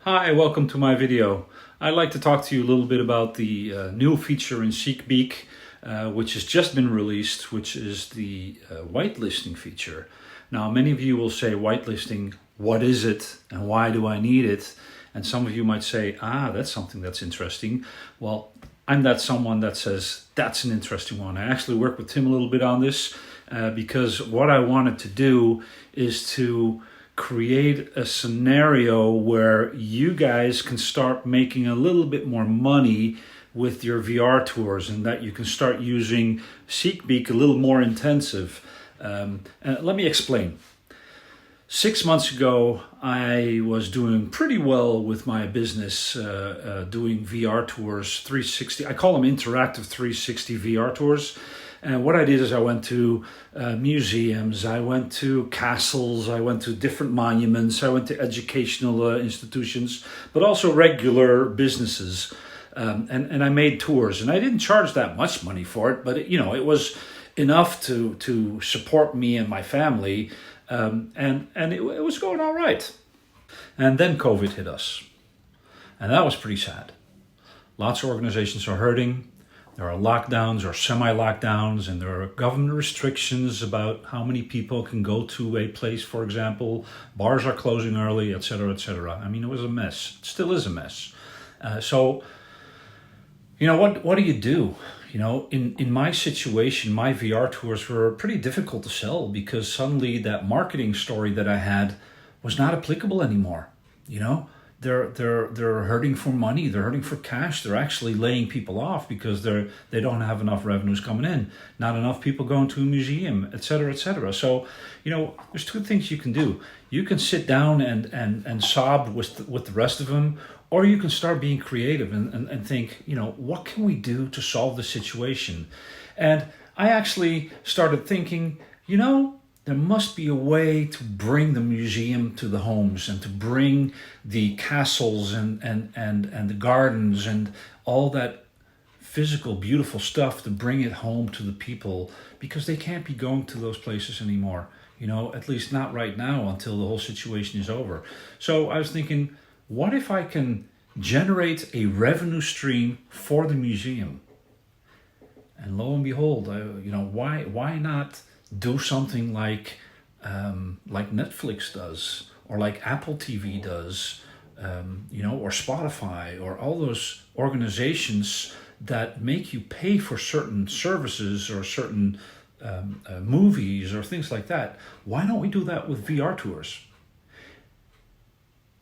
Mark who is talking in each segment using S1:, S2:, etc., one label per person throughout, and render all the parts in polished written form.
S1: Hi, welcome to my video. I'd like to talk to you a little bit about the new feature in SeekBeak, which has just been released, which is the whitelisting feature. Now, many of you will say, whitelisting, what is it and why do I need it? And some of you might say, that's something that's interesting. Well, I'm that someone that says, that's an interesting one. I actually worked with Tim a little bit on this because what I wanted to do is to create a scenario where you guys can start making a little bit more money with your VR tours, and that you can start using SeekBeak a little more intensive. And let me explain. 6 months ago, I was doing pretty well with my business, doing VR tours, 360. I call them interactive 360 VR tours. And what I did is I went to museums, I went to castles, I went to different monuments, I went to educational institutions, but also regular businesses. And I made tours, and I didn't charge that much money for it, but it was enough to support me and my family, and it was going all right. And then COVID hit us, and that was pretty sad. Lots of organizations are hurting. There are lockdowns or semi-lockdowns, and there are government restrictions about how many people can go to a place, for example. Bars are closing early, etc., etc. I mean, it was a mess. It still is a mess. So, what do you do? In my situation, my VR tours were pretty difficult to sell because suddenly that marketing story that I had was not applicable anymore. They're hurting for money. They're hurting for cash. They're actually laying people off because they don't have enough revenues coming in. Not enough people going to a museum, etc., etc. So, there's two things you can do. You can sit down and sob with the rest of them, or you can start being creative and think, what can we do to solve the situation? And I actually started thinking, there must be a way to bring the museum to the homes and to bring the castles and the gardens and all that physical, beautiful stuff, to bring it home to the people, because they can't be going to those places anymore, at least not right now until the whole situation is over. So I was thinking, what if I can generate a revenue stream for the museum? And lo and behold, why not do something like Netflix does, or like Apple TV does, or Spotify, or all those organizations that make you pay for certain services or certain movies or things like that. Why don't we do that with VR tours?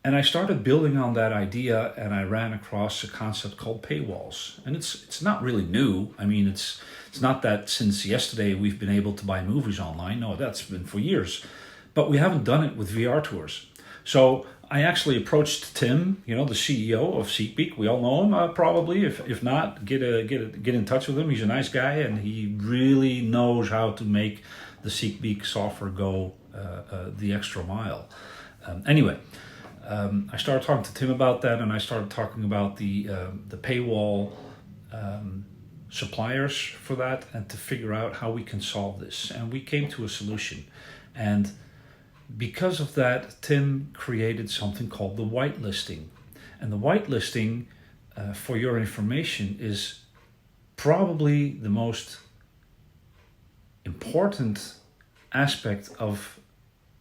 S1: And I started building on that idea, and I ran across a concept called paywalls. And it's not really new. I mean, it's not that since yesterday we've been able to buy movies online. No, that's been for years. But we haven't done it with VR tours. So I actually approached Tim, the CEO of SeekBeak. We all know him, probably. If not, get in touch with him. He's a nice guy, and he really knows how to make the SeekBeak software go the extra mile. Anyway. I started talking to Tim about that, and I started talking about the paywall suppliers for that, and to figure out how we can solve this. And we came to a solution. And because of that, Tim created something called the whitelisting. And the whitelisting, for your information, is probably the most important aspect of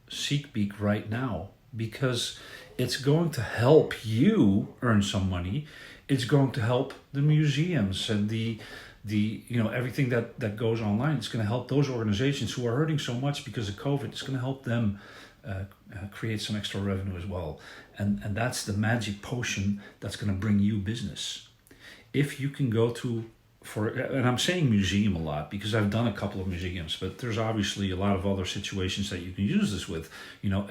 S1: SeekBeak right now, because it's going to help you earn some money. It's going to help the museums and the everything that goes online. It's going to help those organizations who are hurting so much because of COVID. It's going to help them create some extra revenue as well. And that's the magic potion that's going to bring you business. If you can go to, and I'm saying museum a lot because I've done a couple of museums, but there's obviously a lot of other situations that you can use this with.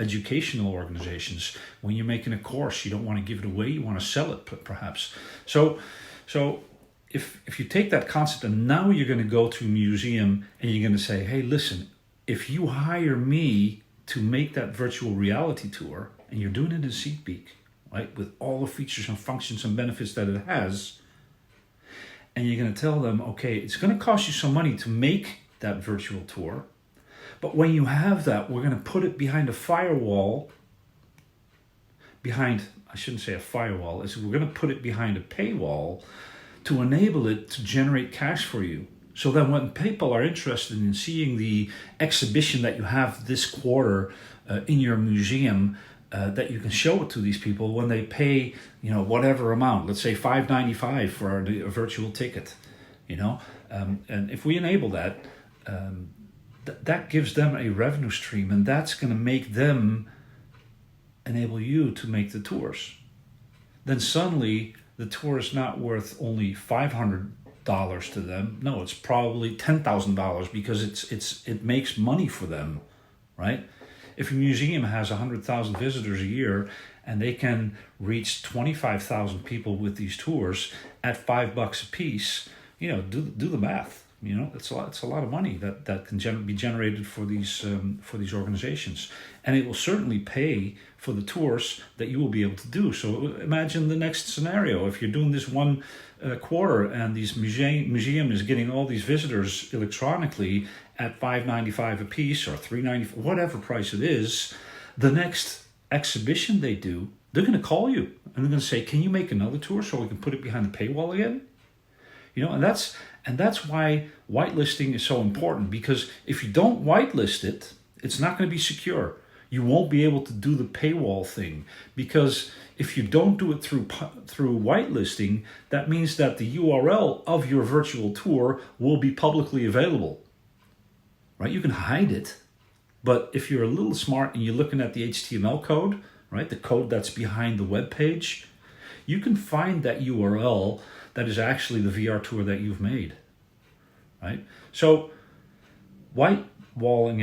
S1: Educational organizations. When you're making a course, you don't want to give it away, you want to sell it perhaps. So if you take that concept and now you're going to go to a museum and you're going to say, hey, listen, if you hire me to make that virtual reality tour, and you're doing it in SeekBeak, right, with all the features and functions and benefits that it has, and you're going to tell them, okay, it's going to cost you some money to make that virtual tour, but when you have that, we're going to put it behind a firewall behind, I shouldn't say a firewall, is we're going to put it behind a paywall to enable it to generate cash for you. So then when people are interested in seeing the exhibition that you have this quarter in your museum, that you can show it to these people when they pay, whatever amount, let's say $5.95 for a virtual ticket, and if we enable that, that gives them a revenue stream, and that's going to make them enable you to make the tours. Then suddenly the tour is not worth only $500 to them. No, it's probably $10,000 because it makes money for them, right? If a museum has 100,000 visitors a year and they can reach 25,000 people with these tours at $5 a piece, do the math. It's a lot of money that can be generated for these organizations, and it will certainly pay for the tours that you will be able to do. So imagine the next scenario: if you're doing this one quarter and this museum is getting all these visitors electronically at $5.95 a piece or $3.95, whatever price it is, the next exhibition they do, they're going to call you and they're going to say, "Can you make another tour so we can put it behind the paywall again?" And that's why whitelisting is so important, because if you don't whitelist it, it's not going to be secure. You won't be able to do the paywall thing, because if you don't do it through whitelisting, that means that the URL of your virtual tour will be publicly available. Right? You can hide it, but if you're a little smart and you're looking at the HTML code, right, the code that's behind the web page, you can find that URL that is actually the VR tour that you've made, right? So whitelisting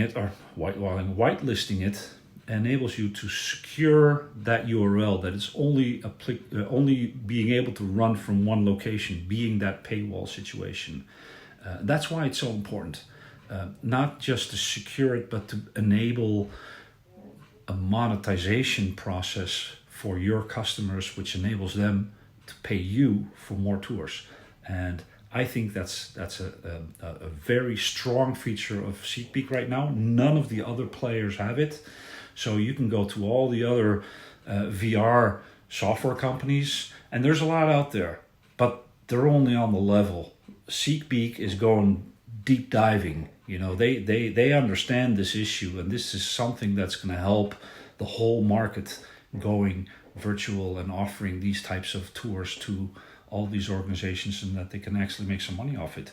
S1: it enables you to secure that URL, that it's only being able to run from one location, being that paywall situation. That's why it's so important, not just to secure it, but to enable a monetization process for your customers, which enables them to pay you for more tours. And I think that's a very strong feature of SeekBeak right now. None of the other players have it. So you can go to all the other VR software companies, and there's a lot out there, but they're only on the level. SeekBeak is going deep diving. They understand this issue, and this is something that's going to help the whole market going virtual and offering these types of tours to all these organizations, and that they can actually make some money off it.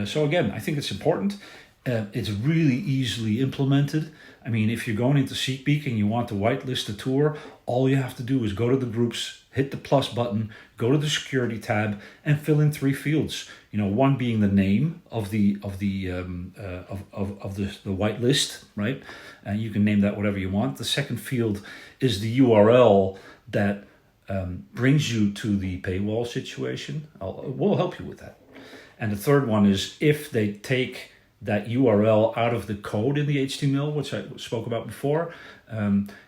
S1: So again, I think it's important. It's really easily implemented. I mean, if you're going into SeekBeak and you want to whitelist a tour, all you have to do is go to the groups, hit the plus button, go to the security tab, and fill in 3 fields. One being the name of the whitelist, right? And you can name that whatever you want. The second field is the URL that brings you to the paywall situation. We'll help you with that. And the third one is if they take that URL out of the code in the HTML, which I spoke about before,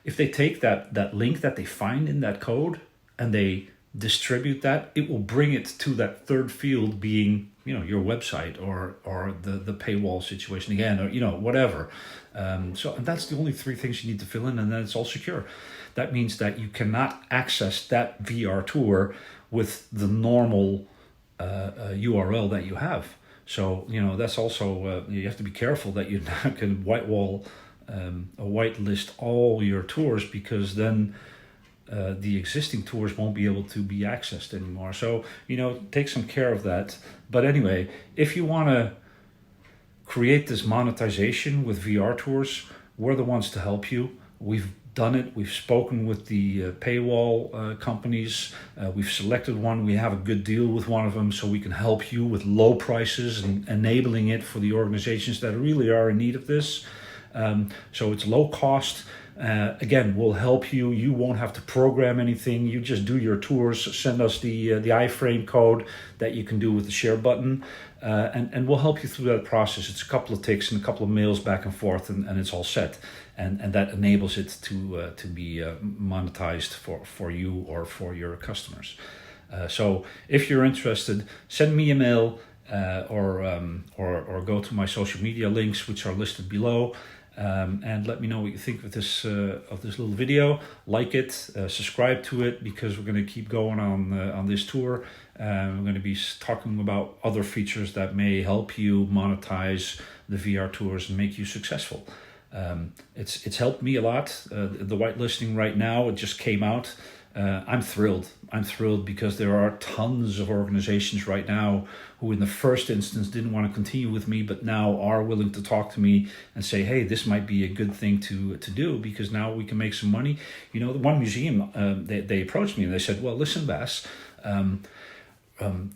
S1: if they take that link that they find in that code and they distribute that, it will bring it to that third field being, your website or the paywall situation again, or, whatever. So that's the only 3 things you need to fill in, and then it's all secure. That means that you cannot access that VR tour with the normal URL that you have. So, that's also, you have to be careful that you're not going to whitelist all your tours, because then the existing tours won't be able to be accessed anymore. So, take some care of that. But anyway, if you want to create this monetization with VR tours, we're the ones to help you. We've done it. We've spoken with the paywall companies. We've selected one. We have a good deal with one of them, so we can help you with low prices and enabling it for the organizations that really are in need of this. So it's low cost. Again, we'll help you. You won't have to program anything. You just do your tours, send us the iframe code that you can do with the share button, and we'll help you through that process. It's a couple of ticks and a couple of mails back and forth, and it's all set. And that enables it to be monetized for you or for your customers. So if you're interested, send me a mail or go to my social media links, which are listed below. And let me know what you think of this little video. Like it, subscribe to it, because we're going to keep going on this tour. We're going to be talking about other features that may help you monetize the VR tours and make you successful. It's helped me a lot. The whitelisting right now, it just came out. I'm thrilled. I'm thrilled because there are tons of organizations right now who in the first instance didn't want to continue with me, but now are willing to talk to me and say, hey, this might be a good thing to do, because now we can make some money. You know, the one museum, they approached me and they said, well, listen, Bas,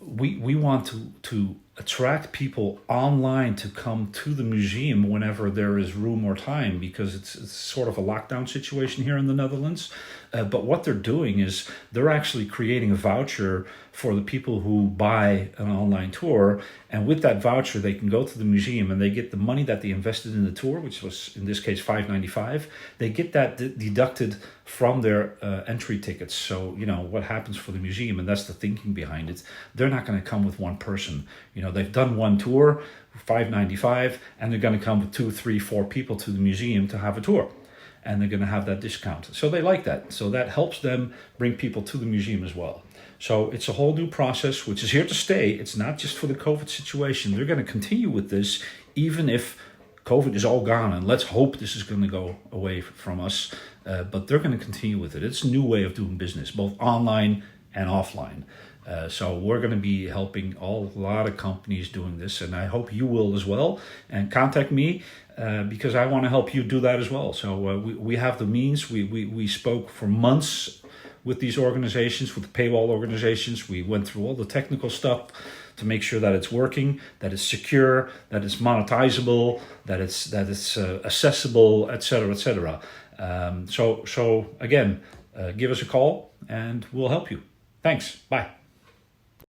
S1: we want to attract people online to come to the museum whenever there is room or time, because it's sort of a lockdown situation here in the Netherlands. But what they're doing is they're actually creating a voucher for the people who buy an online tour. And with that voucher, they can go to the museum and they get the money that they invested in the tour, which was in this case $5.95. They get that deducted from their entry tickets. So, you know, what happens for the museum, and that's the thinking behind it, they're not going to come with one person. You know, they've done one tour, $5.95, and they're going to come with 2, 3, 4 people to the museum to have a tour. And they're going to have that discount. So they like that. So that helps them bring people to the museum as well. So it's a whole new process, which is here to stay. It's not just for the COVID situation. They're going to continue with this, even if COVID is all gone. And let's hope this is going to go away from us. But they're going to continue with it. It's a new way of doing business, both online and offline. So we're going to be helping a lot of companies doing this, and I hope you will as well. And contact me because I want to help you do that as well. So we have the means. We spoke for months with these organizations, with the paywall organizations. We went through all the technical stuff to make sure that it's working, that it's secure, that it's monetizable, that it's accessible, etc., etc. So again, give us a call and we'll help you. Thanks. Bye.